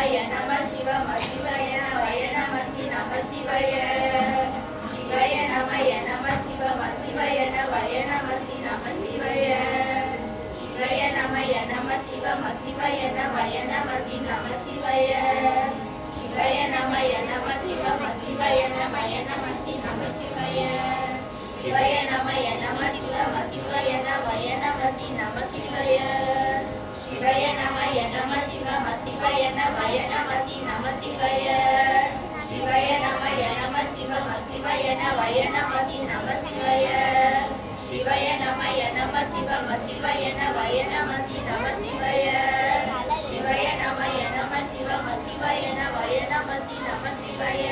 சிவாய நம சிவம சிவாய நமய நம சி நம சிவாய சிவாய நமய நம சிவம சிவாய நமய நம சி நம சிவாய சிவாய நமய நம சிவம சிவாய நமய நம சி நம சிவாய சிவாய நமய நம சிவம சிவாய நமய நம சி நம சிவாய சிவாய நமய நம சிவம சிவாய நமய நம சி நம சிவாய சிவாய நமய நம சிவம சிவாய நமய நம சி நம சிவாய சிவாய நமய நம சிவம சிவாய நமய நம சி நம சிவாய சிவாய நமய நம சிவம சிவாய நமய நம சி நம சிவாய சிவாய நமய நம சிவம சிவாய நமய நம சி நம சிவாய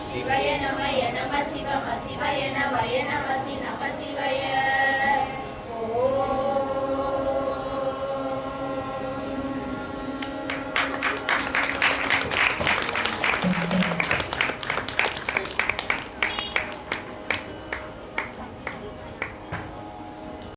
சிவாய நமய நம சிவம சிவாய நமய நம சி